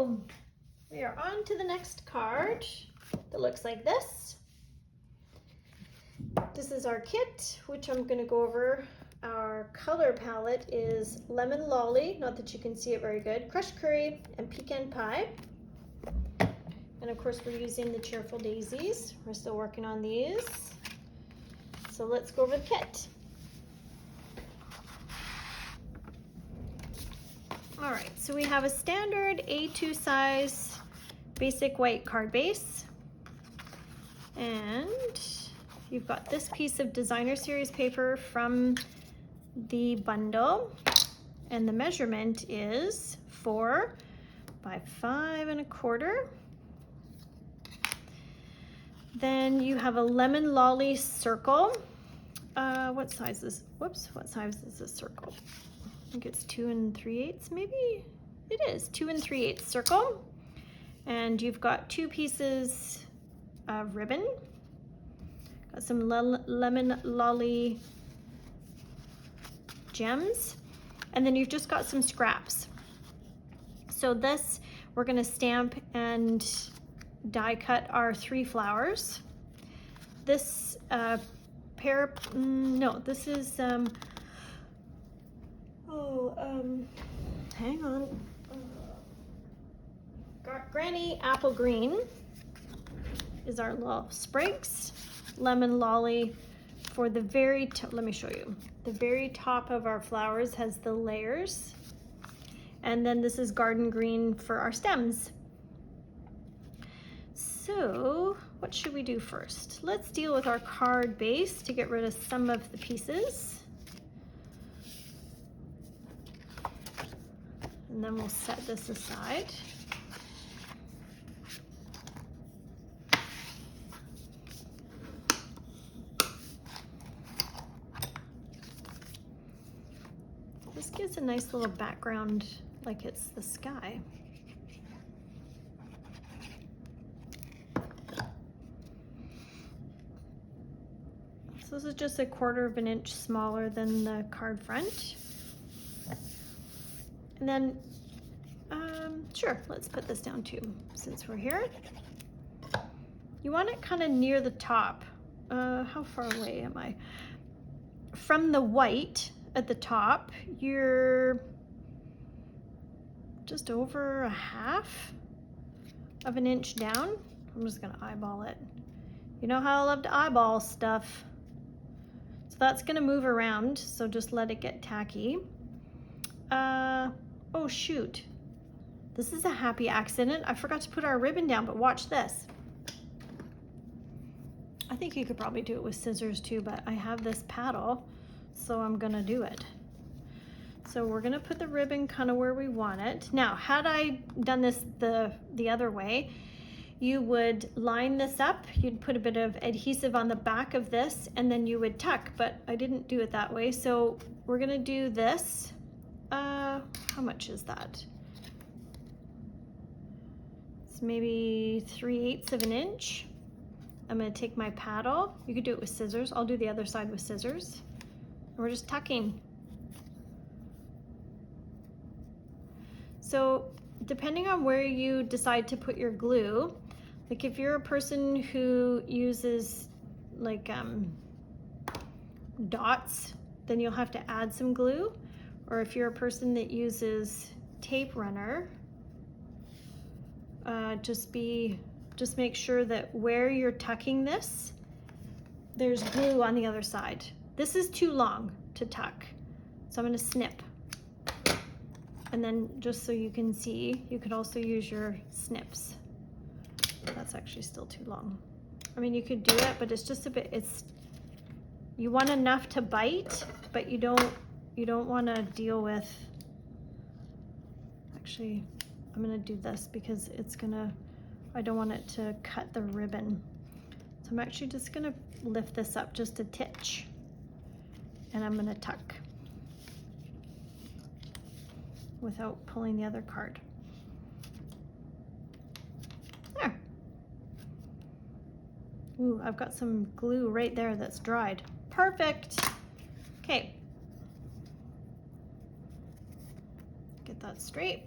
go. We are on to the next card that looks like this. This is our kit, which I'm going to go over. Our color palette is Lemon Lolly, not that you can see it very good, Crushed Curry, and Pecan Pie. And of course we're using the Cheerful Daisies. We're still working on these. So let's go over the kit. All right, so we have a standard A2 size basic white card base. And you've got this piece of designer series paper from the bundle, and the measurement is 4 by 5 1/4. Then you have a Lemon Lolly circle. What size is, whoops, what size is this circle? I think it's 2 3/8 maybe? It is 2 3/8 circle. And you've got 2 pieces of ribbon. Got some Lemon Lolly gems, and then you've just got some scraps. So this, we're gonna stamp and die cut our 3 flowers. This this is hang on, Granny Apple Green is our little sprigs. Lemon Lolly for the very top, let me show you. The very top of our flowers has the layers. And then this is Garden Green for our stems. So what should we do first? Let's deal with our card base to get rid of some of the pieces. And then we'll set this aside. This gives a nice little background, like it's the sky. So this is just 1/4 inch smaller than the card front. And then, sure, let's put this down too, since we're here. You want it kind of near the top. How far away am I? From the white at the top, you're just over 1/2 inch down. I'm just gonna eyeball it. You know how I love to eyeball stuff. So that's gonna move around, so just let it get tacky. Oh shoot. This is a happy accident. I forgot to put our ribbon down, but watch this. I think you could probably do it with scissors too, but I have this paddle, so I'm gonna do it. So we're gonna put the ribbon kind of where we want it. Now, had I done this the other way, you would line this up, you'd put a bit of adhesive on the back of this, and then you would tuck, but I didn't do it that way. So we're gonna do this. How much is that? It's maybe 3/8 inch. I'm gonna take my paddle. You could do it with scissors. I'll do the other side with scissors. And we're just tucking. So depending on where you decide to put your glue, like if you're a person who uses like dots, then you'll have to add some glue. Or if you're a person that uses tape runner, just make sure that where you're tucking this, there's glue on the other side. This is too long to tuck, so I'm gonna snip. And then just so you can see, you could also use your snips. That's actually still too long. I mean, you could do it, but it's just a bit, you want enough to bite, but you don't want to deal with, actually, I'm going to do this because I don't want it to cut the ribbon. So I'm actually just going to lift this up just a titch, and I'm going to tuck without pulling the other card. There. Ooh, I've got some glue right there that's dried. Perfect. Okay. Get that straight.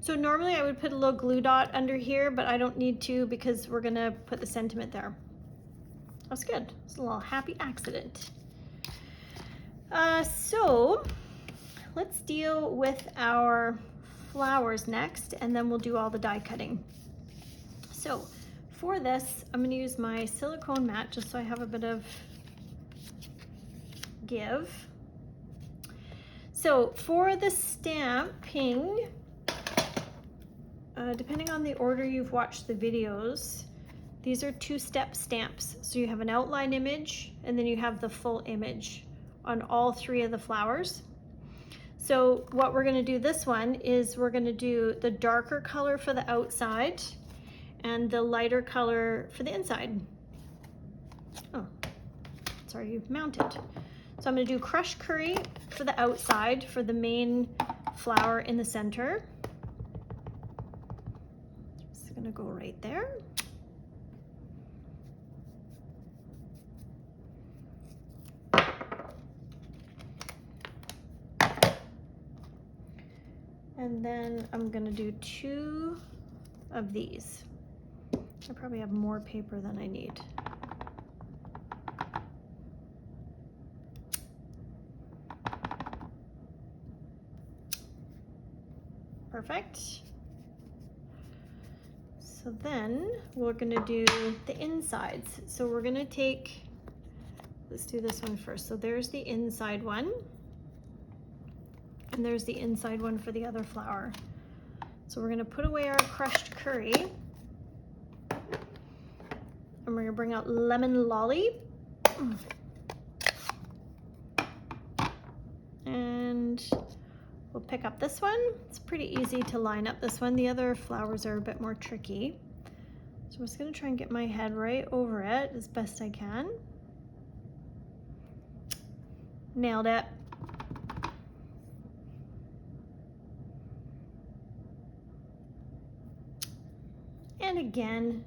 So normally I would put a little glue dot under here, but I don't need to because we're gonna put the sentiment there. That's good. It's a little happy accident. So let's deal with our flowers next, and then we'll do all the die cutting. So for this, I'm gonna use my silicone mat just so I have a bit of give. So for the stamping, depending on the order you've watched the videos, these are two-step stamps. So you have an outline image and then you have the full image on all three of the flowers. So what we're gonna do this one is we're gonna do the darker color for the outside and the lighter color for the inside. Oh, sorry, you've mounted. So I'm gonna do crushed curry for the outside for the main flower in the center. Just gonna go right there. And then I'm gonna do 2 of these. I probably have more paper than I need. Perfect. So then we're gonna do the insides. So we're gonna take, let's do this one first. So there's the inside one. And there's the inside one for the other flower. So we're gonna put away our crushed curry. And we're gonna bring out lemon lolly. And we'll pick up this one. It's pretty easy to line up this one. The other flowers are a bit more tricky. So I'm just gonna try and get my head right over it as best I can. Nailed it. And again,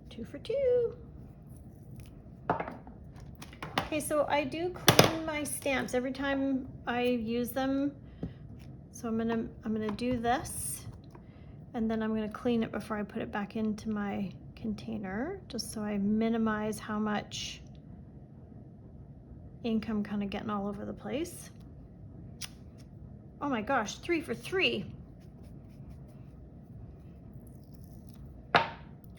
2 for 2. Okay, so I do clean my stamps every time I use them. So I'm gonna do this, and then I'm gonna clean it before I put it back into my container, just so I minimize how much ink I'm kind of getting all over the place. Oh my gosh, 3 for 3.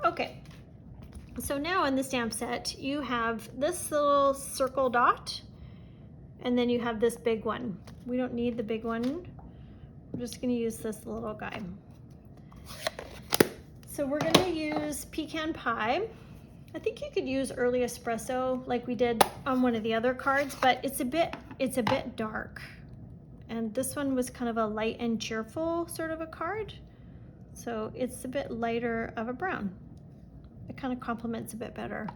Okay, so now in the stamp set, you have this little circle dot, and then you have this big one. We don't need the big one. We're just gonna use this little guy. So we're gonna use pecan pie. I think you could use early espresso like we did on one of the other cards, but it's a bit dark. And this one was kind of a light and cheerful sort of a card. So it's a bit lighter of a brown. It kind of complements a bit better.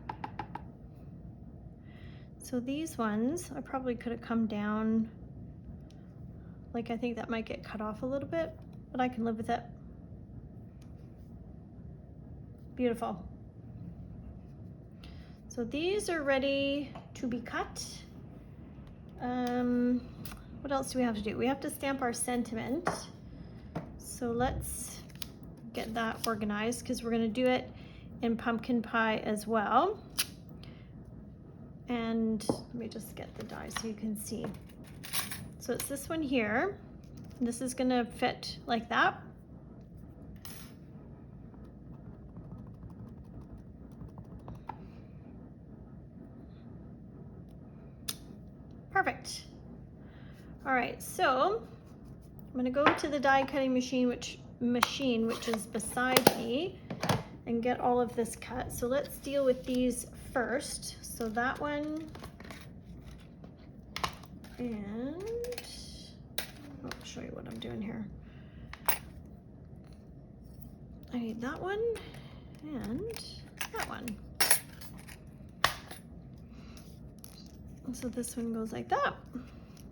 So these ones, I probably could have come down, like I think that might get cut off a little bit, but I can live with it. Beautiful. So these are ready to be cut. What else do we have to do? We have to stamp our sentiment. So let's get that organized because we're gonna do it in pumpkin pie as well. And let me just get the die so you can see. So it's this one here. This is gonna fit like that. Perfect. All right, so I'm gonna go to the die cutting machine, which is beside me, and get all of this cut. So let's deal with these first. So that one, and I'll show you what I'm doing here. I need that one and that one. So this one goes like that,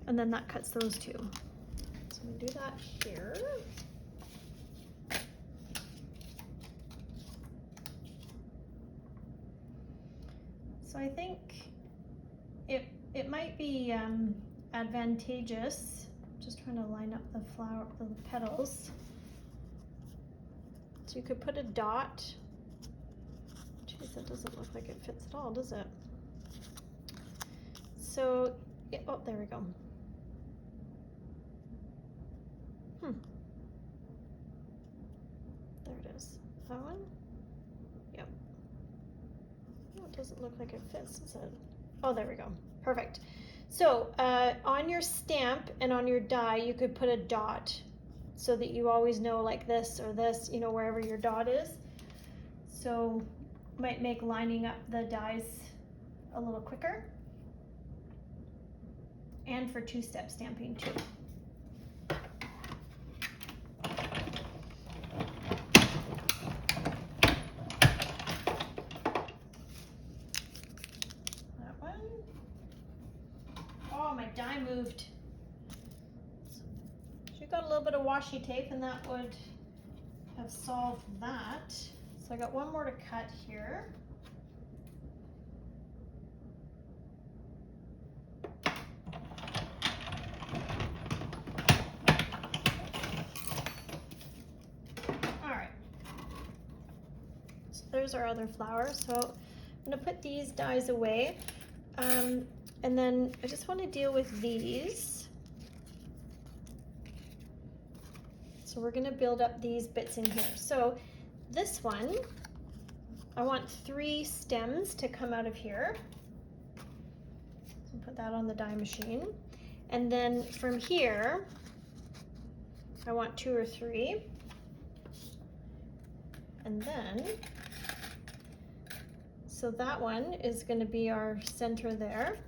and then that cuts those two. So I'm gonna do that here. So I think it might be advantageous, just trying to line up the petals. So you could put a dot. Jeez, that doesn't look like it fits at all, does it? So, yeah, oh, there we go. There it is. That one? Yep. Oh, it doesn't look like it fits, does it? Oh, there we go. Perfect. So on your stamp and on your die, you could put a dot so that you always know like this or this, you know, wherever your dot is. So might make lining up the dies a little quicker. And for two-step stamping too. That one. Oh, my die moved. You got a little bit of washi tape and that would have solved that. So I got one more to cut here. All right. So there's our other flower. So I'm gonna put these dies away. And then I just want to deal with these. So we're going to build up these bits in here. So this one, I want 3 stems to come out of here. So put that on the die machine. And then from here, I want 2 or 3. And then, so that one is going to be our center there.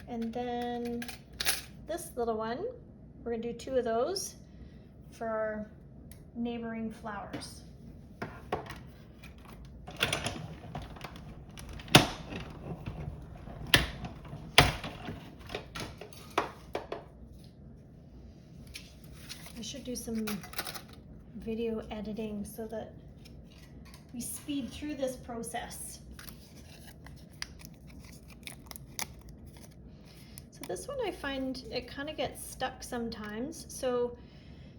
And then this little one, we're going to do 2 of those for our neighboring flowers. I should do some video editing so that we speed through this process. So this one I find it kind of gets stuck sometimes. So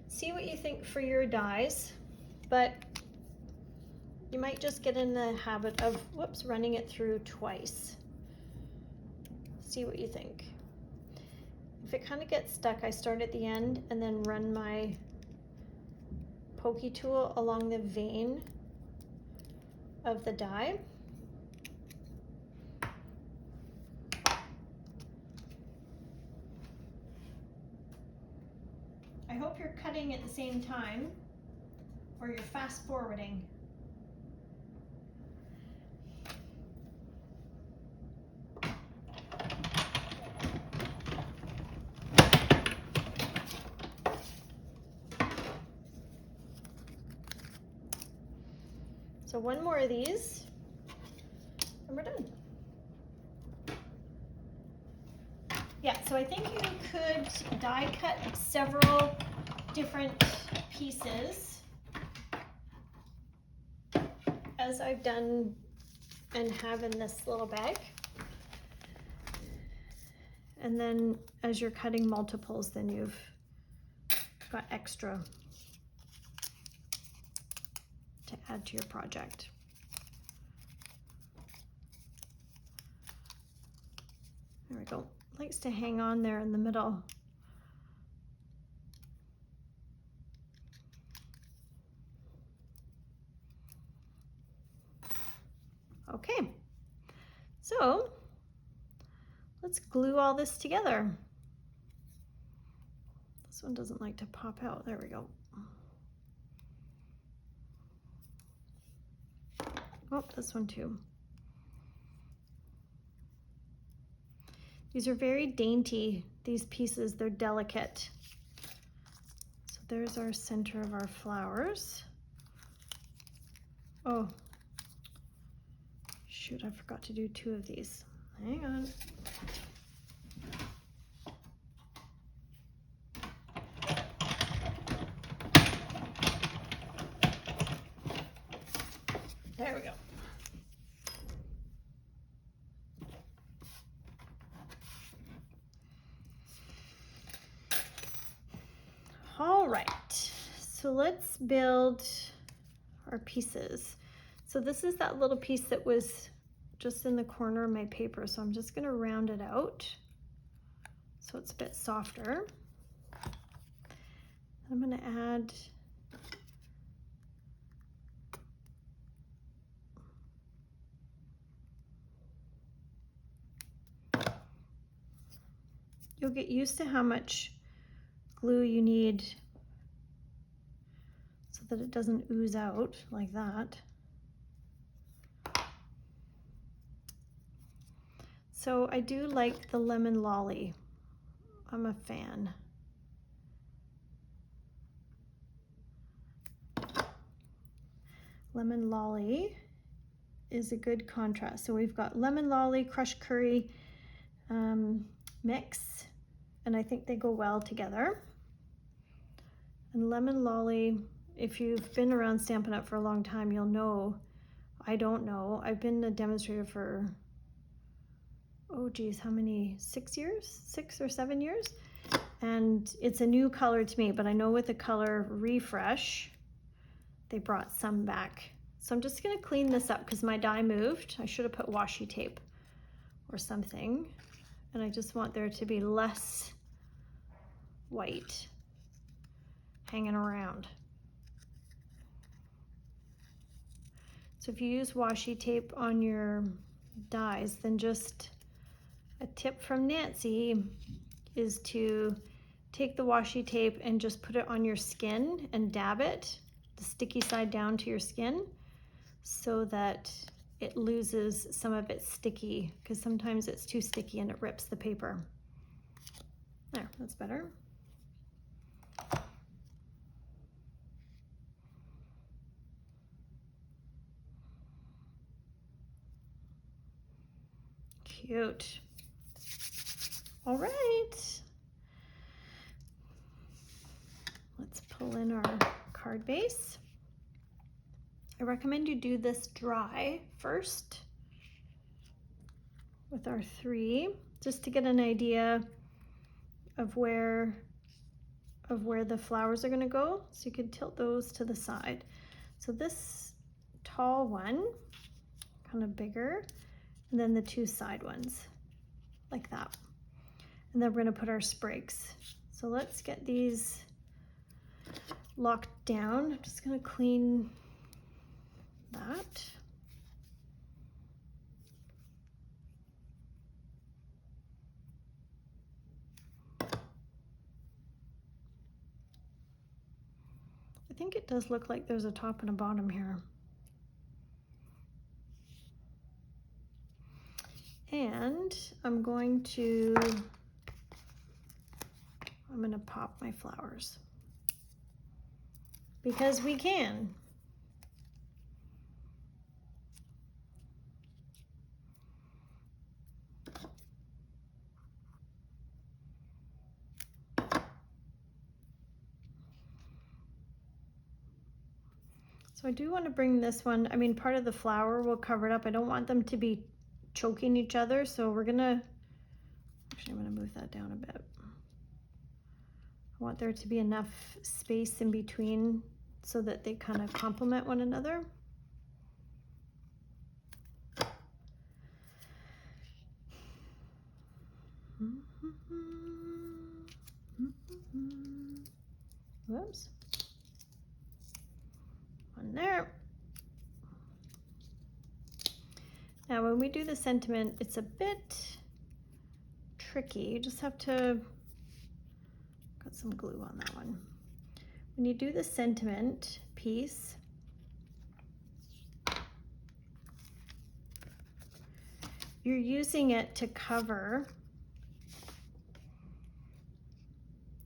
see what you think for your dies, but you might just get in the habit of, whoops, running it through twice. See what you think. If it kind of gets stuck, I start at the end and then run my pokey tool along the vein of the die. I hope you're cutting at the same time or you're fast forwarding. So one more of these and we're done. Yeah, so I think you could die cut several different pieces as I've done and have in this little bag. And then as you're cutting multiples, then you've got extra to add to your project. There we go. Likes to hang on there in the middle. Okay, so let's glue all this together. This one doesn't like to pop out. There we go. Oh, this one too. These are very dainty, these pieces, they're delicate. So there's our center of our flowers. Oh, shoot, I forgot to do 2 of these. Hang on. There we go. All right, so let's build our pieces. So this is that little piece that was just in the corner of my paper. So I'm just going to round it out so it's a bit softer. I'm going to add you'll get used to how much glue you need so that it doesn't ooze out like that. So I do like the lemon lolly. I'm a fan. Lemon lolly is a good contrast. So we've got lemon lolly, crushed curry mix, and I think they go well together. And lemon lolly, if you've been around Stampin' Up! For a long time, you'll know. I don't know. I've been a demonstrator for, oh geez, how many? 6 years? 6 or 7 years? And it's a new color to me, but I know with the color refresh, they brought some back. So I'm just gonna clean this up because my die moved. I should have put washi tape or something. And I just want there to be less white hanging around. So if you use washi tape on your dies, then just a tip from Nancy is to take the washi tape and just put it on your skin and dab it, the sticky side down to your skin, so that it loses some of its sticky, because sometimes it's too sticky and it rips the paper. There, that's better. Cute. All right. Let's pull in our card base. I recommend you do this dry first with our 3, just to get an idea of where the flowers are going to go. So you could tilt those to the side. So this tall one, kind of bigger, and then the 2 side ones, like that. And then we're going to put our sprigs. So let's get these locked down. I'm just going to clean that. I think it does look like there's a top and a bottom here. And I'm going to pop my flowers because we can. So I do want to bring this one, I mean, part of the flower will cover it up. I don't want them to be choking each other, so we're gonna, actually I'm gonna move that down a bit. I want there to be enough space in between so that they kind of complement one another. Whoops. One there. Now when we do the sentiment, it's a bit tricky. You just have to got some glue on that one. When you do the sentiment piece, you're using it to cover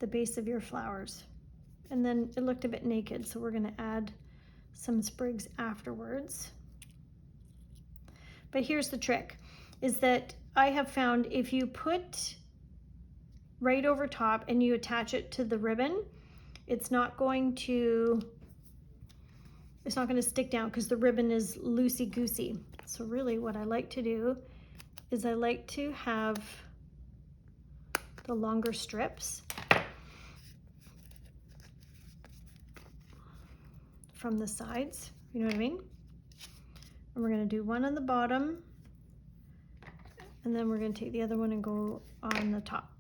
the base of your flowers. And then it looked a bit naked, so we're gonna add some sprigs afterwards. But here's the trick, is that I have found if you put right over top and you attach it to the ribbon, it's not going to stick down because the ribbon is loosey-goosey. So really what I like to do is I like to have the longer strips. from the sides, you know what I mean? And we're going to do one on the bottom, and then we're going to take the other one and go on the top.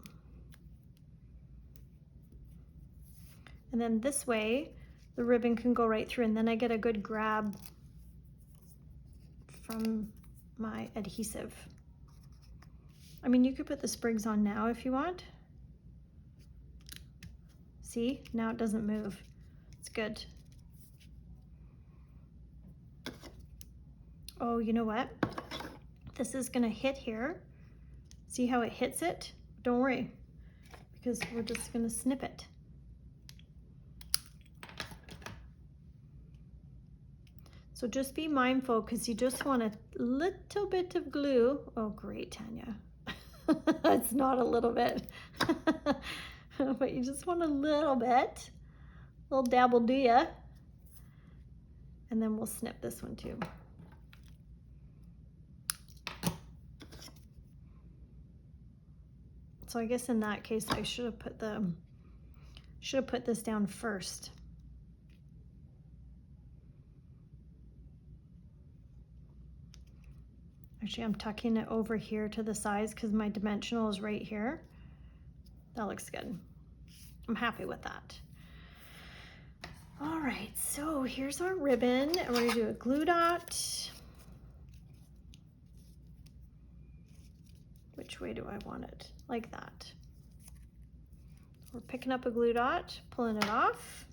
And then this way, the ribbon can go right through, and then I get a good grab from my adhesive. I mean, you could put the sprigs on now if you want. See, now it doesn't move. It's good. Oh, you know what? This is gonna hit here. See how it hits it? Don't worry, because we're just gonna snip it. So just be mindful, because you just want a little bit of glue. Oh, great, Tanya. It's not a little bit, but you just want a little bit. A little dab will do ya. And then we'll snip this one too. So I guess in that case, I should have put this down first. Actually, I'm tucking it over here to the sides because my dimensional is right here. That looks good. I'm happy with that. All right, so here's our ribbon, and we're gonna do a glue dot. Which way do I want it? Like that. We're picking up a glue dot, pulling it off,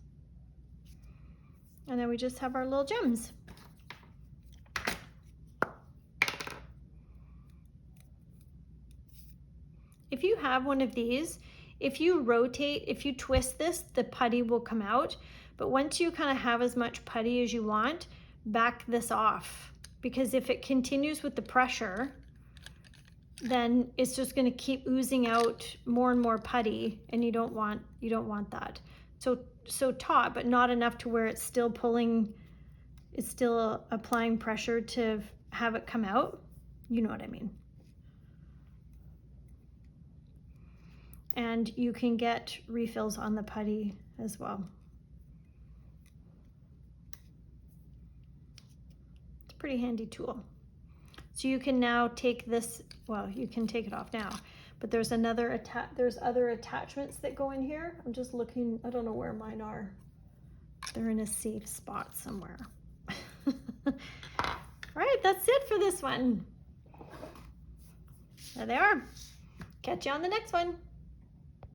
and then we just have our little gems. If you have one of these, if you rotate, if you twist this, the putty will come out. But once you kind of have as much putty as you want, back this off. Because if it continues with the pressure, then it's just going to keep oozing out more and more putty, and you don't want that. So taut, but not enough to where it's still pulling, it's still applying pressure to have it come out. You know what I mean. And you can get refills on the putty as well. It's a pretty handy tool. So you can now take this, well, you can take it off now, but there's other attachments that go in here. I'm just looking, I don't know where mine are. They're in a safe spot somewhere. All right, that's it for this one. There they are. Catch you on the next one.